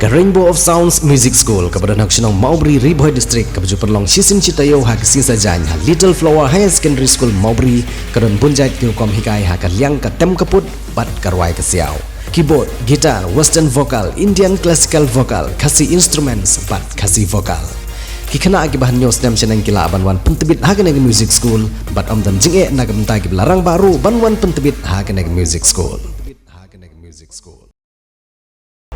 ke Rainbow of Sounds Music School kepada Nakshonong Maubri Riboy District kepada perlong Sisin Citayo ha ke sisa jan ha Little Flower Higher Secondary School Maubri kedon bunjai kirukom hikai ha ke liang ke tem keput bat karwai ke siau keyboard, gitar, western vocal, Indian classical vocal, kasih instruments bat kasih vocal kikena akibat news nam senang kila banwan pentebit ha ke music school bat dan jinge nak bentai ke larang baru banwan pentebit ha ke music school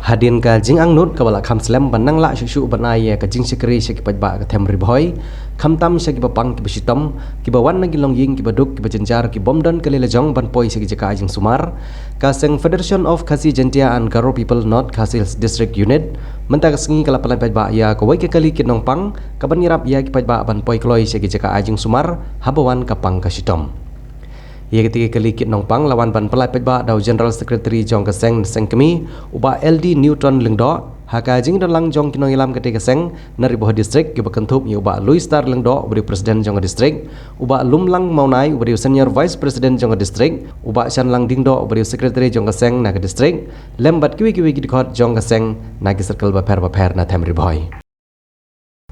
Hadin ka jing ang nut ka wala kham slam banang la shu banai ka jing sekri seki pajba ka them riboy kham tam seki papang ki besitom ki bawan nagi long ying ki baduk ki bajenjar ki bomdan ka lelejong ban poi seki jaka jing sumar ka seng Federation of Khasi Jantia and Garo People North Khasi District Unit menta ka sengi kala palan pajba ya ka wai ke kali ki nong pang ka banirap ya ki pajba ban poi kloi seki jaka jing sumar habawan ka pang ka sitom ia ketika kali kit nong pang lawan ban pelai pejba dau General Secretary Jong Keseng Sengkemi uba LD Newton Lengdo haka jing dan lang jong kinong ilam ketika Keseng nari boh district ki bakentup uba Louis Star Lengdo ubari Presiden Jong District uba Lumlang Maunai ubari Senior Vice President Jong District uba Shan Lang Dingdo ubari Secretary Jong Keseng naga district lembat kiwi dikot Jong Keseng nagi circle baper na Temri Boy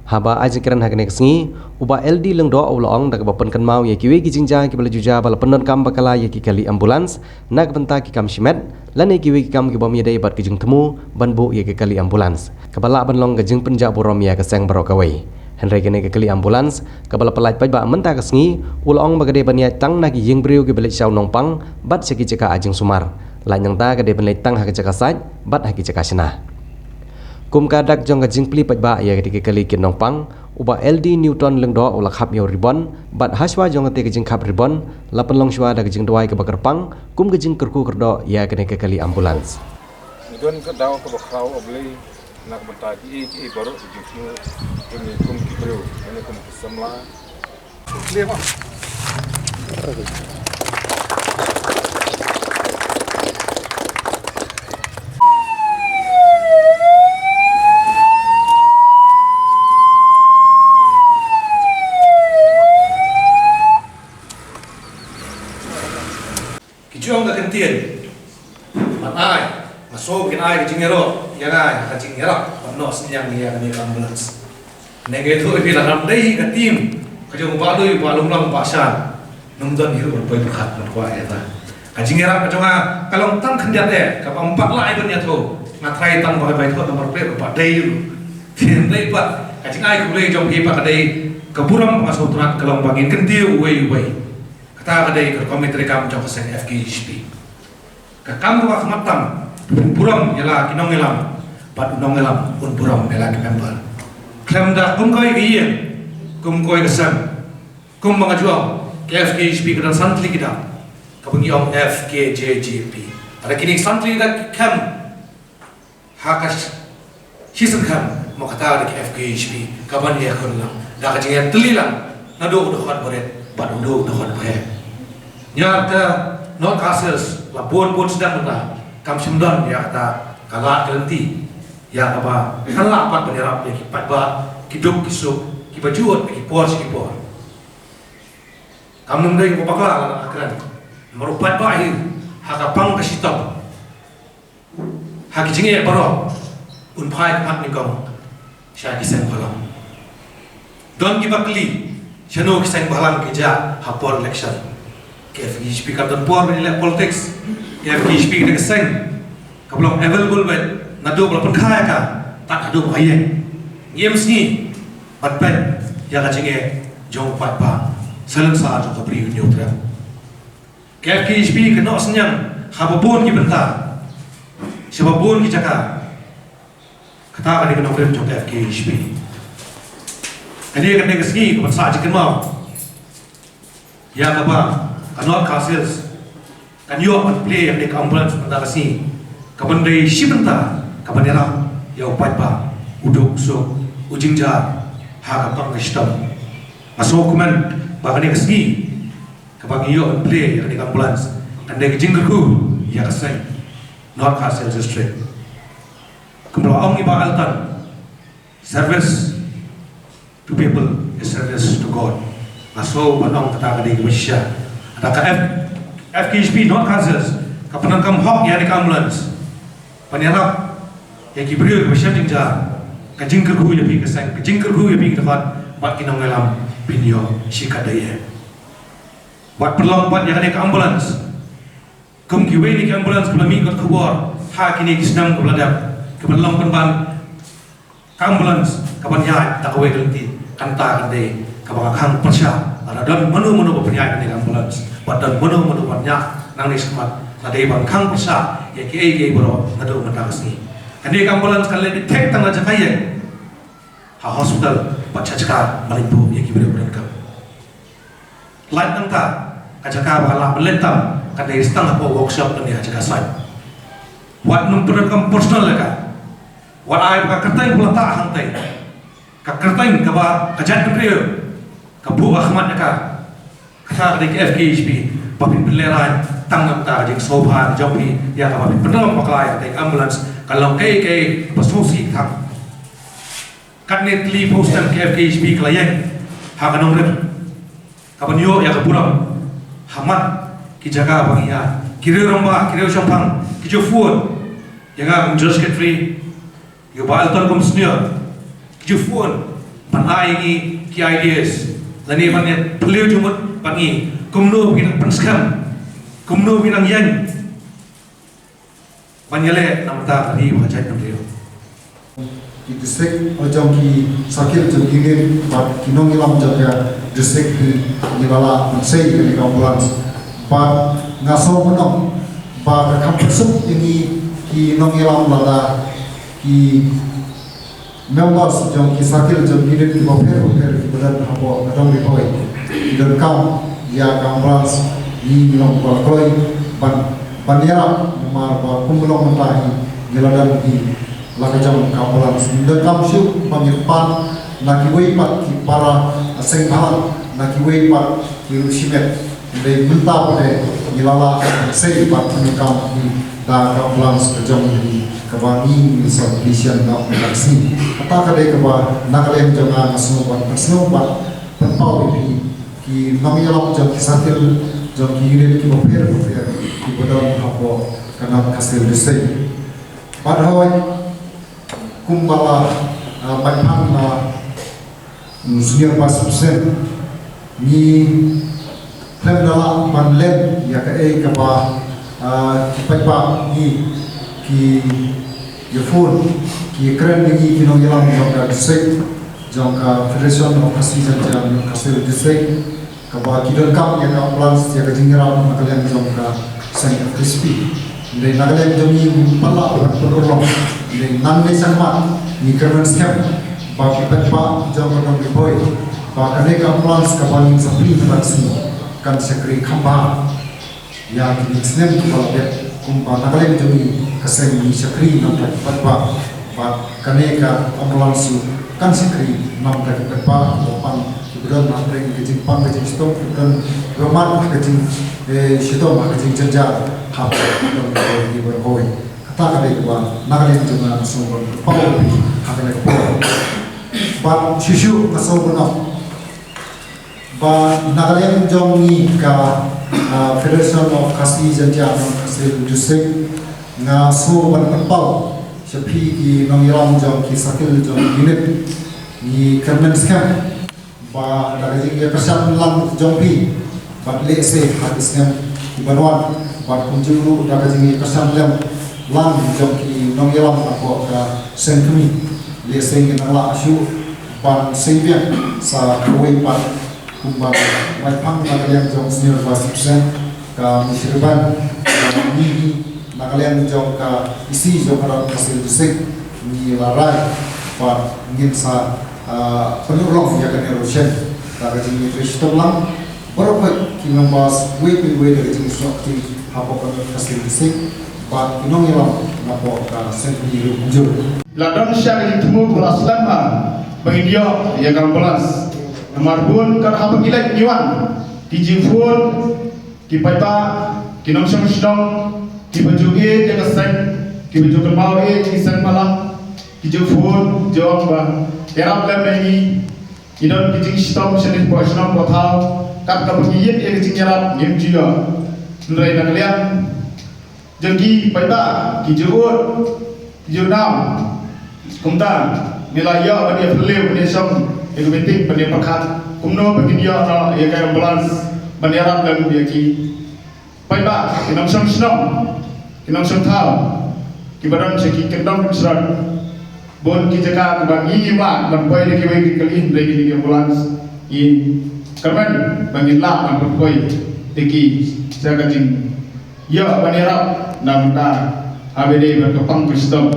haba aja kiran hakane kesengi uba LD lengdo ulong dak bapen kan mau ya kiwi kijingja ki bala juja bala penon kam bakala ya ki kali ambulans nak benta ki kam shimet lane kiwi ki kam ki bom yedai bat kijing temu banbu ya ki kali ambulans kabala banlong gajing penja borom ya keseng baro kawai henry kene ki kali ambulans kabala pelaj pajba menta kesengi ulong bagade bania tang nak ying briu ki balik syau nongpang bat seki jeka ajing sumar lanyang ta gade benlai tang hak jeka saj bat hak jeka sena kum kadak jong gajing pli pajba ya ketika kali kin nongpang uba LD Newton lengdo ula khap yo ribon bat haswa jong te gajing khap ribon lapan long shwa da gajing duai ke bakar pang kum gajing kerku kerdo ya ketika kali ambulans don ka daw ka bakraw obli nak bantagi i baro jitu ni kum ki bro ni kum samla leva Jong ka kentien manai masuk kin ai jingero ya ngai ka jingero no senyang dia kan ambulans nege tu bila ram dei ka tim ka jong ba doi ba lum lang pasan num don hiru ber pai khat mat kwa eta ka jingero ka jonga kalong tang khendiat e ka empat lai ben ya tu ngatrai tang ba bai tu nomor plate ka dei tin dei pa ka jingai ku le jong hi pa ka dei ka buram masuk turat kalong bangin kentiu wei kata kadai ke komite rekam jong Keseng FKHP kakam wa khamatam buram yala kinong elam pat unong elam un buram yala ki member klem da kum koi giye kum koi Keseng kum mangajuang ke FKHP kedan santli kita kabungi ong FKJJP ada kini santli da kam hakas hisan kam mo kata da ke FKHP kaban ya khunlam da ka jinga telilang nado do khat boret pat do khat boret nyata not kasus lapun pun sedang mula kam semdon ya kata kalah kelenti ya apa kalah pat penyerap ya kipat ba kiduk kisuk kibajuot kipor sikipor kam nundai ko pakla la akran merupat ba akhir hakapang kasitop hakijinge baro unpai pat ni gong sya kiseng balang don kibakli chano kiseng balang kija hapor election FKHP kata puan menilai politics FKHP kita Keseng kalau available ben nado belum kaya ka tak ado bayar game sini batpen yang kacingnya jong pat pa salam sa jong kapri union tra FKHP kena senyang hababun ki benta sebabun ki caka kata kan kena beri jong FKHP ini kena kesini kepada saja kenal ya apa anot kasus kan yo pat play yang dek ambulans benda kasi kabandai shibenta kabandera ya upat ba uduk so ujingja ha kapang gestam masuk kuman bagane kasi kabagi yo play yang dek ambulans kan dek jinggerku ya kasai not kasus district kumlo ong iba altan service to people is service to God masuk banong kata kadai Malaysia ada FKHP not kasus kapanangkam hok ya di ambulans penyerap ya kibriyo ke syam jingja ka jingker hu ya pi ke sang ka jingker hu ya pi ke dapat bat kinong ngalam pinyo sikadaya wat perlong bat ya ke ambulans kum ki we ni ke ambulans ke mi got khobor ha kini kisnam ke beladap ke perlong penban ka ambulans ka ban ya ta we kelti kan ta kan de ka ba khang persya ada dan menu penyakit ni ambulans badan menu banyak nang ni semat ada iban khang persya ya ki ai boro ngadu matakas ni kani ambulans kalle di tek tang aja kaya ha hospital pachachka malimbu ya ki bere bere ka lain nang ta kajaka bala belentam kadai setengah po workshop ni aja kasai wat num program personal leka wat ai ka kertain pula ta hantai ka kertain ka ba kajat kriyo ka bu ahmad ka kata di FKHP papin peleran tanggap ta jing sobhan jopi ya ka papin penolong pakai ka ambulans kalau kai pasusi thak katnet li postan ke FKHP klien ha kanong rep ka banyo ya ka buram hamat ki jaga bangia kire romba kire champang ki jo fuon ya ga just get free yo bal ton kom snio ki jo fuon pan ai ki ideas lani banget beliau jumut pangi kumno binang penskam kumno binang yang banyale namta tadi wajah beliau di distrik ojong ki sakil jom ingin bat kinong ilam jaga distrik ki nilala mansai ki ambulans bat ngaso menong bat kampusuk ini ki nong ilam lada ki members jom ki sakil jom ingin ki boper ki badan habo adong ripoi idon kam ya ambulans ni nong balkoi ban yara mar ba kumulong mentahi geladan ki lakajam ambulans dan kamsyu pangirpan nakiwei pat ki para senghan nakiwei pat ki rusimet de menta pade nilala sei pat kam ki da ambulans kajam ni kabangi misal polisian na taksi ata kade kaba nakalem janga nasno bat penpau ki namiyalam jam kisatil jam ki unit ki bofer ki bodon hapo kana kastil desai padahal kumbala banpan na senior pasupsen ni pemdala manlem ya ka e kaba pagpa ni ki yefun ki kren ni kinong yalam jangka district jangka federation of kasih jam kasih district kaba kidon kam ya ka ambulans ya ka jingram nakalian jangka sen crispy de nakalian jami pala perolong de nanne sanmat ni keren scam ba ki pagpa jangka nang boy ba kane ka ambulans ka bangin sapri vaksin kan sekri khamba ya ki snem tu ba kumpa nakalian jami kaseng ni sekri nang pagpa ba kane ka ambulans kan sekri nang pagpa pan kemudian nanti kecing pan kecing stop kemudian roman kecing stop kecing cenjar hap dan di berhoi kata kali dua nakalin cuma sumber power hakane power ban susu kasau ba nakalin jongi ka federation of kasih cenjar kasih district na so ban pau sepi ki nongiram jong ki sakil jong unit ni kermen scam ba dari jing persiapan lang jompi bat lese hadisnya banwan bat kunjuru dari jing persiapan lang jomki nongyelam apa ka sengkemi lese ngenala asu ban seibian sa kuwe pat kumba mai pang nakalian jong senior pasipsen ka misirban ni nakalian jong ka isi jong karam kasil disik ni larai bat ngin sa penolong ya kan erosion dari jenis resto lang berapa kini mas we dari jenis waktu apa kan kasih disik bat kinong ilam apa ka sendiri unjuk ladang syar ditemu kelas lama pengindia ya ambulans marbun kan apa gila nyuan di jifun di pata kinong syam di bajuge yang sen di baju kerbau di sen malam di jifun jawab bah Erap lemeni, idon kijing stop senin posnam pothau, kap kapungiyet ek kijing erap game jio, nrai naklian, jengki paita kijurut, Junam kumta nilai ya bani fliu bani som ekometik bani pakat kumno bagi dia na ya kaya ambulans bani arab dan dia ki pai ba kinam som snom kinam som thao ki badan se ki kendam serat bon ki jaga bagi ma ban pai de ki bagi kalin de ki ambulans in karman bagi la ban pai de ki jaga jing ya bani arab na mata abede berkepang Kristen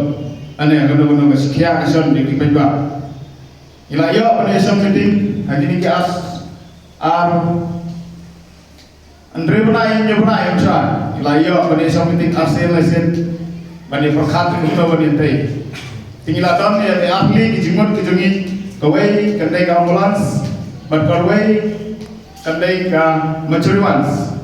ane guna-guna sekian kesan di Kipaiba ila yo pada esam meeting hari ini ke as Andre benai yang sa ila yo pada esam meeting asel bani perkhat kita bani tei tinggal don ya ahli ki jimot ki jungi kawai kandai ka ambulans berkawai kandai ka macuriwans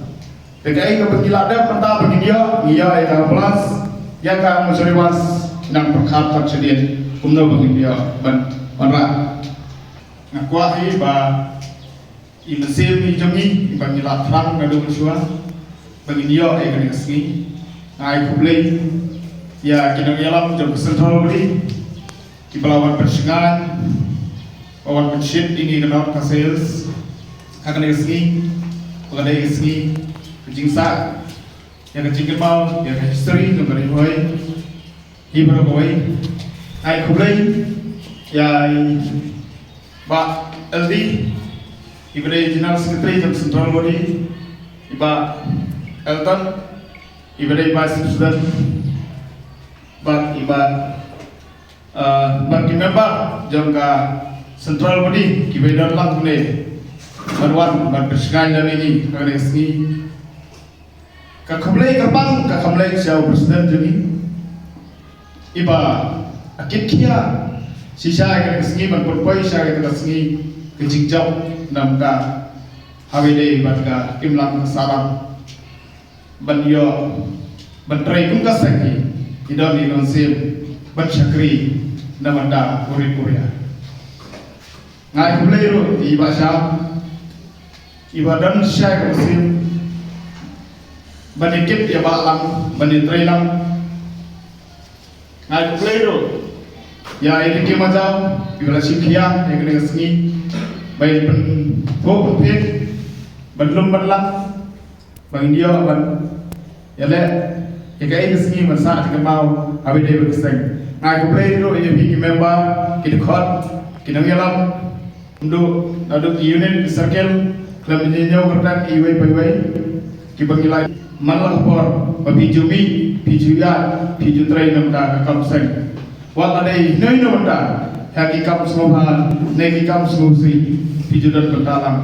dekai ka pengilada penta bagi dia ka ambulans yang ka macuriwans nang perkhat paksedian kumno bagi dia ban manra ngakwahi ba imesim ni jungi bagi latran ngadu bersua bagi dia ka ngasni ai kublei ya kinang yalam jam sentral beri ki pelawan persingan awan penship ini kenal ka sales akan ngasni pengadai ngasni kejingsa yang kecil mau yang history tu beri boy hibra boy ai kublei ya ba LD ibre general secretary jam central body iba Elton ibre vice president iba bagi member jam ka central body kibedan lang ne barwan ban persikan dan ini kare sini ka khamlei kapang ka khamlei siau presiden jeni iba akit kia sisa ka sini ban perpoi sa ka sini ke jingjau nam ka hawede ban ka kimlang salam ban yo ban trai kum ka saki idon ni konsil ban syakri namanda puri-puria ngai khamlei ro iba sha iba dan syai konsil bani kip ya balang bani trailang ngai plero ya ini ke macam bila sikhiya ek ne sni bai pen ko pet belum berlang bang dia ban ya le ya kai sni masa ke mau abi de beseng ngai plero ya bi member ki khot ki nangyalam ndo adu unit circle club ni nyaw kertan iwai pai ki bangilai malah por pijumi pijuyat pijutrai namda kam seng wa adai noi no benda haki kam smobal neki kam smosi pijudan berdalam